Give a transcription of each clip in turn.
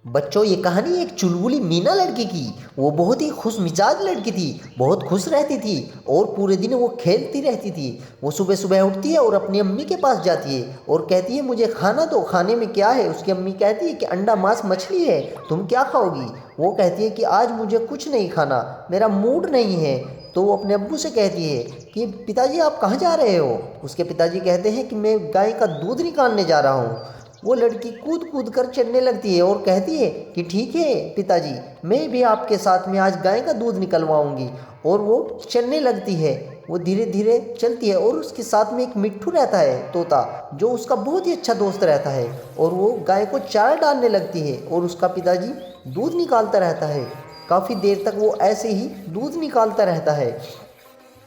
बच्चों, ये कहानी एक चुलबुली मीना लड़की की। वो बहुत ही खुश मिजाज लड़की थी, बहुत खुश रहती थी और पूरे दिन वो खेलती रहती थी। वो सुबह सुबह उठती है और अपनी अम्मी के पास जाती है और कहती है मुझे खाना दो। खाने में क्या है? उसकी अम्मी कहती है कि अंडा मांस मछली है, तुम क्या खाओगी? वो कहती है कि आज मुझे कुछ नहीं खाना, मेरा मूड नहीं है। तो वो अपने अब्बू से कहती है कि पिताजी आप कहाँ जा रहे हो? उसके पिताजी कहते हैं कि मैं गाय का दूध निकालने जा रहा हूँ। वो लड़की कूद कूद कर चलने लगती है और कहती है कि ठीक है पिताजी, मैं भी आपके साथ में आज गाय का दूध निकलवाऊंगी। और वो चलने लगती है। वो धीरे धीरे चलती है और उसके साथ में एक मिट्ठू रहता है, तोता, जो उसका बहुत ही अच्छा दोस्त रहता है। और वो गाय को चारा डालने लगती है और उसका पिताजी दूध निकालता रहता है। काफ़ी देर तक वो ऐसे ही दूध निकालता रहता है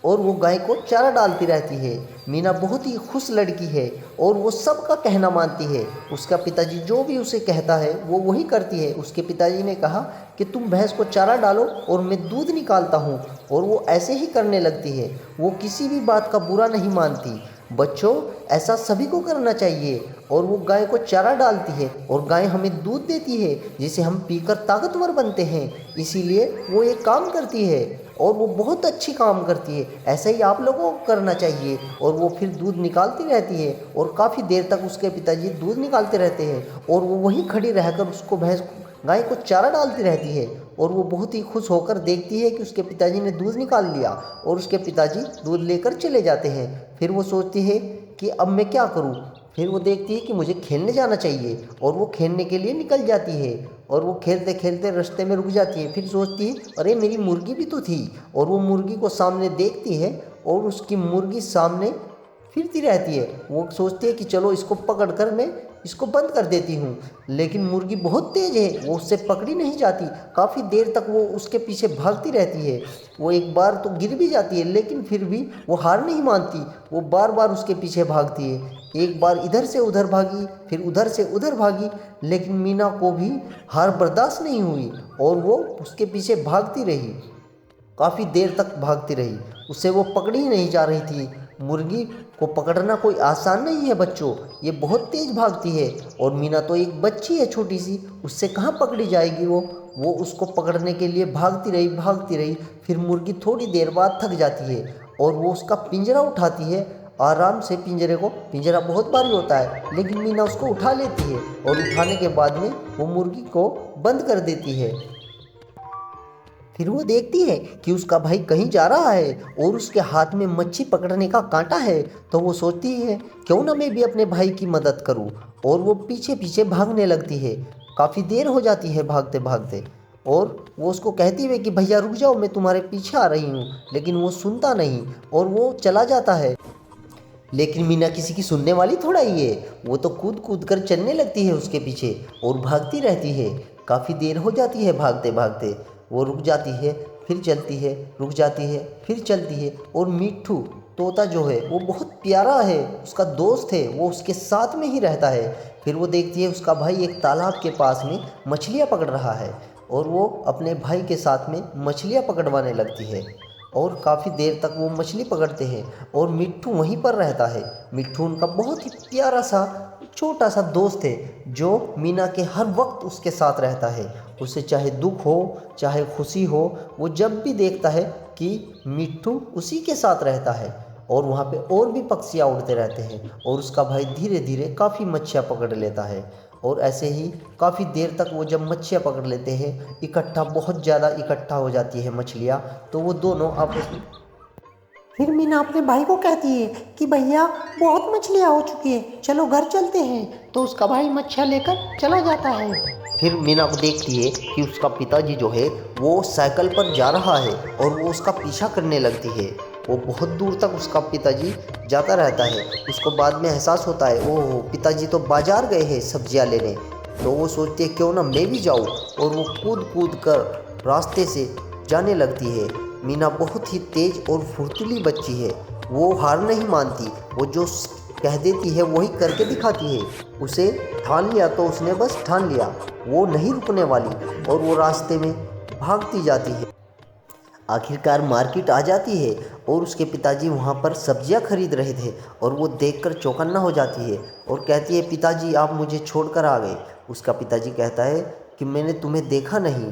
और वो गाय को चारा डालती रहती है। मीना बहुत ही खुश लड़की है और वो सबका कहना मानती है। उसका पिताजी जो भी उसे कहता है वो वही करती है। उसके पिताजी ने कहा कि तुम भैंस को चारा डालो और मैं दूध निकालता हूँ, और वो ऐसे ही करने लगती है। वो किसी भी बात का बुरा नहीं मानती। बच्चों, ऐसा सभी को करना चाहिए। और वो गाय को चारा डालती है और गाय हमें दूध देती है जिसे हम पीकर ताकतवर बनते हैं। इसीलिए वो ये काम करती है और वो बहुत अच्छी काम करती है। ऐसा ही आप लोगों को करना चाहिए। और वो फिर दूध निकालती रहती है और काफ़ी देर तक उसके पिताजी दूध निकालते रहते हैं और वो वहीं खड़ी रहकर उसको गाय को चारा डालती रहती है। और वो बहुत ही खुश होकर देखती है कि उसके पिताजी ने दूध निकाल लिया और उसके पिताजी दूध लेकर चले जाते हैं। फिर वो सोचती है कि अब मैं क्या करूं? फिर वो देखती है कि मुझे खेलने जाना चाहिए और वो खेलने के लिए निकल जाती है। और वो खेलते खेलते रास्ते में रुक जाती है। फिर सोचती है अरे मेरी मुर्गी भी तो थी। और वो मुर्गी को सामने देखती है और उसकी मुर्गी सामने फिरती रहती है। वो सोचती है कि चलो इसको पकड़ कर मैं इसको बंद कर देती हूँ। लेकिन मुर्गी बहुत तेज़ है, वो उससे पकड़ी नहीं जाती। काफ़ी देर तक वो उसके पीछे भागती रहती है। वो एक बार तो गिर भी जाती है लेकिन फिर भी वो हार नहीं मानती। वो बार बार उसके पीछे भागती है। एक बार इधर से उधर भागी, फिर उधर से उधर भागी, लेकिन मीना को भी हार बर्दाश्त नहीं हुई और वो उसके पीछे भागती रही। काफ़ी देर तक भागती रही, उसे वो पकड़ी ही नहीं जा रही थी। मुर्गी को पकड़ना कोई आसान नहीं है बच्चों, ये बहुत तेज़ भागती है। और मीना तो एक बच्ची है छोटी सी, उससे कहाँ पकड़ी जाएगी वो उसको पकड़ने के लिए भागती रही भागती रही। फिर मुर्गी थोड़ी देर बाद थक जाती है और वो उसका पिंजरा उठाती है। आराम से पिंजरा बहुत भारी होता है लेकिन मीना उसको उठा लेती है और उठाने के बाद में वो मुर्गी को बंद कर देती है। फिर वो देखती है कि उसका भाई कहीं जा रहा है और उसके हाथ में मच्छी पकड़ने का कांटा है। तो वो सोचती है क्यों ना मैं भी अपने भाई की मदद करूं, और वो पीछे पीछे भागने लगती है। काफ़ी देर हो जाती है भागते भागते और वो उसको कहती है कि भैया रुक जाओ, मैं तुम्हारे पीछे आ रही हूँ। लेकिन वो सुनता नहीं और वो चला जाता है। लेकिन मीना किसी की सुनने वाली थोड़ा ही है। वो तो कूद कूद कर चलने लगती है उसके पीछे और भागती रहती है। काफ़ी देर हो जाती है भागते भागते। वो रुक जाती है, फिर चलती है, रुक जाती है, फिर चलती है। और मिट्ठू तोता जो है वो बहुत प्यारा है, उसका दोस्त है, वो उसके साथ में ही रहता है। फिर वो देखती है उसका भाई एक तालाब के पास में मछलियाँ पकड़ रहा है और वो अपने भाई के साथ में मछलियाँ पकड़वाने लगती है। और काफ़ी देर तक वो मछली पकड़ते हैं और मिट्ठू वहीं पर रहता है। मिट्ठू उनका बहुत ही प्यारा सा छोटा सा दोस्त है जो मीना के हर वक्त उसके साथ रहता है। उसे चाहे दुख हो चाहे खुशी हो, वो जब भी देखता है कि मिट्ठू उसी के साथ रहता है। और वहाँ पे और भी पक्षियाँ उड़ते रहते हैं और उसका भाई धीरे धीरे काफ़ी मच्छियाँ पकड़ लेता है। और ऐसे ही काफ़ी देर तक वो जब मच्छियाँ पकड़ लेते हैं, इकट्ठा बहुत ज़्यादा इकट्ठा हो जाती है मछलियाँ, तो वो दोनों आपस में। फिर मीना अपने भाई को कहती है कि भैया बहुत मछलियाँ हो चुकी है, चलो घर चलते हैं। तो उसका भाई मच्छियाँ लेकर चला जाता है। फिर मीना को देखती है कि उसका पिताजी जो है वो साइकिल पर जा रहा है और वो उसका पीछा करने लगती है। वो बहुत दूर तक उसका पिताजी जाता रहता है। उसको बाद में एहसास होता है ओह पिताजी तो बाजार गए हैं सब्जियां लेने। तो वो सोचती है क्यों ना मैं भी जाऊँ, और वो कूद कूद कर रास्ते से जाने लगती है। मीना बहुत ही तेज और फुर्तीली बच्ची है, वो हार नहीं मानती। वो जो कह देती है वही करके दिखाती है। उसे ठान लिया तो उसने बस ठान लिया, वो नहीं रुकने वाली और वो रास्ते में भागती जाती है। आखिरकार मार्केट आ जाती है और उसके पिताजी वहाँ पर सब्जियाँ खरीद रहे थे और वो देखकर चौकन्ना हो जाती है और कहती है पिताजी आप मुझे छोड़कर आ गए। उसका पिताजी कहता है कि मैंने तुम्हें देखा नहीं,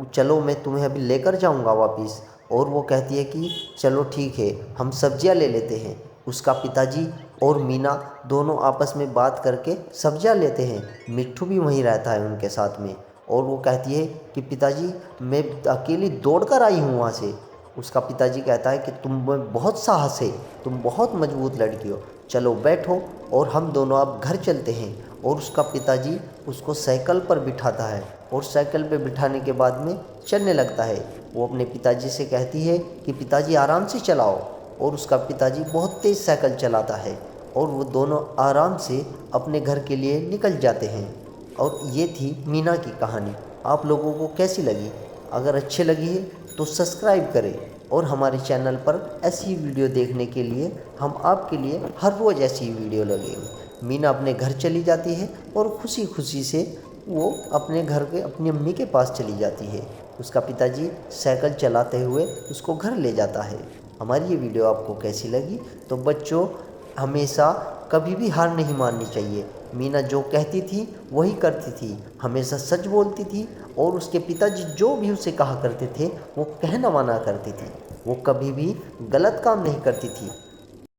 चलो मैं तुम्हें अभी लेकर जाऊंगा वापस। और वो कहती है कि चलो ठीक है, हम सब्जियां ले लेते हैं। उसका पिताजी और मीना दोनों आपस में बात करके सब्जियां लेते हैं। मिट्ठू भी वहीं रहता है उनके साथ में। और वो कहती है कि पिताजी मैं अकेली दौड़ कर आई हूँ वहाँ से। उसका पिताजी कहता है कि तुम में बहुत साहस है, तुम बहुत मजबूत लड़की हो, चलो बैठो और हम दोनों अब घर चलते हैं। और उसका पिताजी उसको साइकिल पर बिठाता है और साइकिल पे बिठाने के बाद में चलने लगता है। वो अपने पिताजी से कहती है कि पिताजी आराम से चलाओ। और उसका पिताजी बहुत तेज़ साइकिल चलाता है और वो दोनों आराम से अपने घर के लिए निकल जाते हैं। और ये थी मीना की कहानी। आप लोगों को कैसी लगी? अगर अच्छी लगी है तो सब्सक्राइब करें और हमारे चैनल पर ऐसी वीडियो देखने के लिए हम आपके लिए हर रोज़ ऐसी वीडियो लगेंगे। मीना अपने घर चली जाती है और खुशी खुशी से वो अपने घर के अपनी अम्मी के पास चली जाती है। उसका पिताजी साइकिल चलाते हुए उसको घर ले जाता है। हमारी ये वीडियो आपको कैसी लगी? तो बच्चों, हमेशा कभी भी हार नहीं माननी चाहिए। मीना जो कहती थी वही करती थी, हमेशा सच बोलती थी। और उसके पिताजी जो भी उसे कहा करते थे वो कहना माना करती थी। वो कभी भी गलत काम नहीं करती थी।